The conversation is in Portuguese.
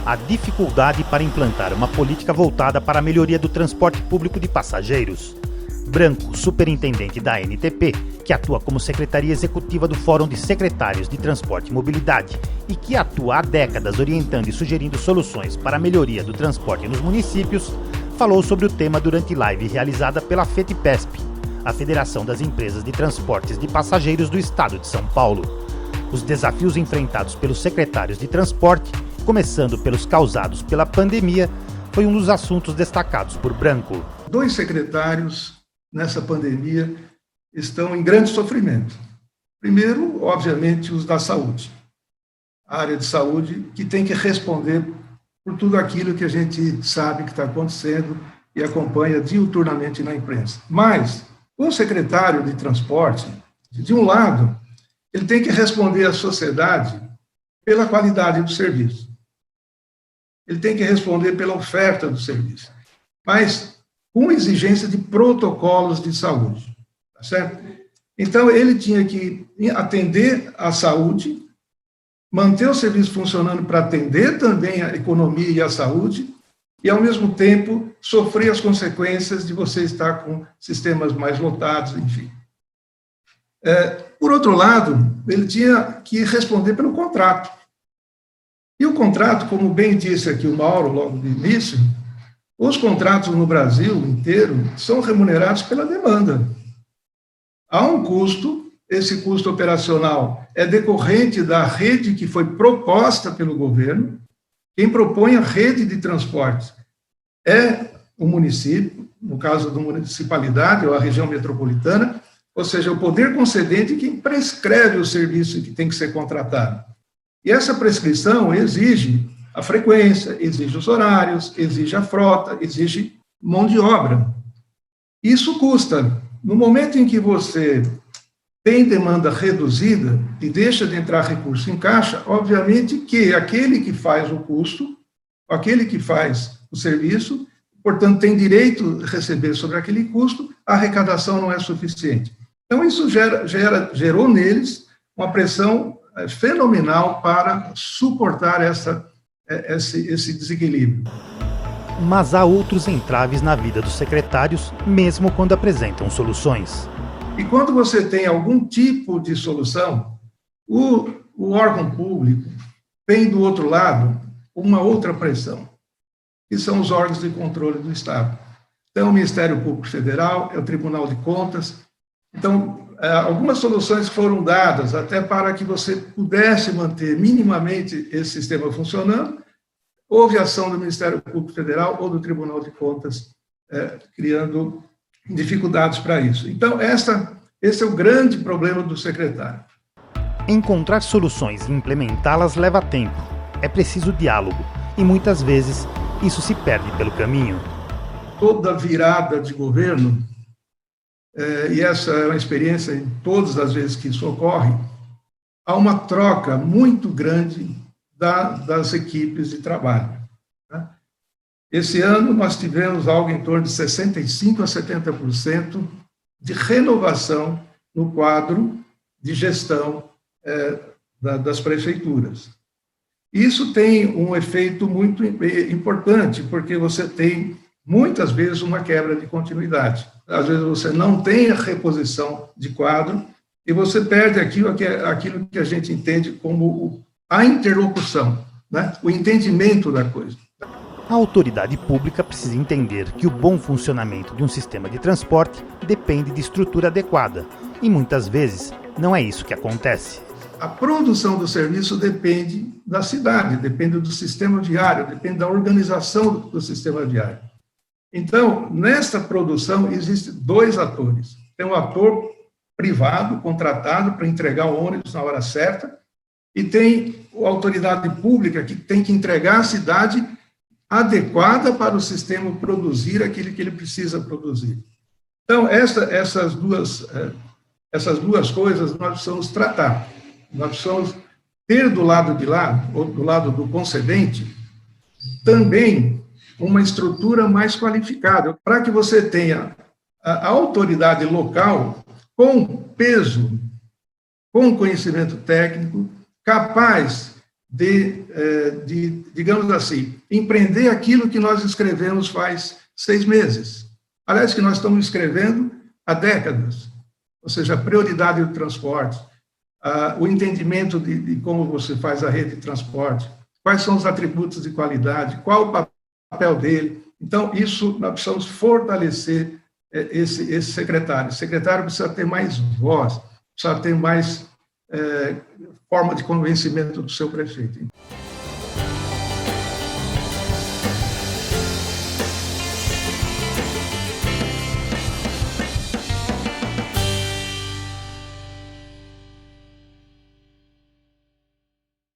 a dificuldade para implantar uma política voltada para a melhoria do transporte público de passageiros. Branco, superintendente da ANTP, que atua como secretaria executiva do Fórum de Secretários de Transporte e Mobilidade e que atua há décadas orientando e sugerindo soluções para a melhoria do transporte nos municípios, falou sobre o tema durante live realizada pela FETIPESP, a Federação das Empresas de Transportes de Passageiros do Estado de São Paulo. Os desafios enfrentados pelos secretários de transporte, começando pelos causados pela pandemia, foi um dos assuntos destacados por Branco. 2 secretários nessa pandemia estão em grande sofrimento. Primeiro, obviamente, os da saúde. A área de saúde que tem que responder por tudo aquilo que a gente sabe que está acontecendo e acompanha diuturnamente na imprensa. Mas o secretário de transporte, de um lado, ele tem que responder à sociedade pela qualidade do serviço. Ele tem que responder pela oferta do serviço. Mas com exigência de protocolos de saúde, tá certo? Então, ele tinha que atender a saúde, manter o serviço funcionando para atender também a economia e a saúde, e, ao mesmo tempo, sofrer as consequências de você estar com sistemas mais lotados, enfim. Por outro lado, ele tinha que responder pelo contrato. E o contrato, como bem disse aqui o Mauro logo no início, os contratos no Brasil inteiro são remunerados pela demanda. Há um custo, esse custo operacional é decorrente da rede que foi proposta pelo governo. Quem propõe a rede de transportes é o município, no caso da municipalidade ou a região metropolitana, ou seja, o poder concedente quem prescreve o serviço que tem que ser contratado. E essa prescrição exige a frequência, exige os horários, exige a frota, exige mão de obra. Isso custa. No momento em que você tem demanda reduzida e deixa de entrar recurso em caixa, obviamente que aquele que faz o custo, aquele que faz o serviço, portanto, tem direito a receber sobre aquele custo, a arrecadação não é suficiente. Então, isso gerou neles uma pressão fenomenal para suportar esse desequilíbrio. Mas há outros entraves na vida dos secretários, mesmo quando apresentam soluções. E quando você tem algum tipo de solução, o órgão público tem do outro lado uma outra pressão, que são os órgãos de controle do Estado. Então, o Ministério Público Federal, é o Tribunal de Contas. Então, algumas soluções foram dadas até para que você pudesse manter minimamente esse sistema funcionando. Houve ação do Ministério Público Federal ou do Tribunal de Contas criando dificuldades para isso. Então, esse é o grande problema do secretário. Encontrar soluções e implementá-las leva tempo. É preciso diálogo e, muitas vezes, isso se perde pelo caminho. Toda virada de governo, e essa é uma experiência em todas as vezes que isso ocorre, há uma troca muito grande das equipes de trabalho. Né? Esse ano nós tivemos algo em torno de 65% a 70% de renovação no quadro de gestão das prefeituras. Isso tem um efeito muito importante, porque você tem, muitas vezes, uma quebra de continuidade. Às vezes você não tem a reposição de quadro e você perde aquilo que a gente entende como a interlocução, né? O entendimento da coisa. A autoridade pública precisa entender que o bom funcionamento de um sistema de transporte depende de estrutura adequada e, muitas vezes, não é isso que acontece. A produção do serviço depende da cidade, depende do sistema viário, depende da organização do sistema viário. Então, nesta produção, existem 2 atores. Tem um ator privado, contratado para entregar o ônibus na hora certa, e tem a autoridade pública que tem que entregar a cidade adequada para o sistema produzir aquilo que ele precisa produzir. Então, essas duas coisas nós precisamos tratar. Nós precisamos ter do lado de lá, ou do lado do concedente, também uma estrutura mais qualificada, para que você tenha a autoridade local com peso, com conhecimento técnico, capaz digamos assim, empreender aquilo que nós escrevemos faz 6 meses. Aliás, que nós estamos escrevendo há décadas. Ou seja, a prioridade do transporte, o entendimento de como você faz a rede de transporte, quais são os atributos de qualidade, qual o papel dele. Então, isso nós precisamos fortalecer esse secretário. O secretário precisa ter mais voz, precisa ter mais forma de convencimento do seu prefeito.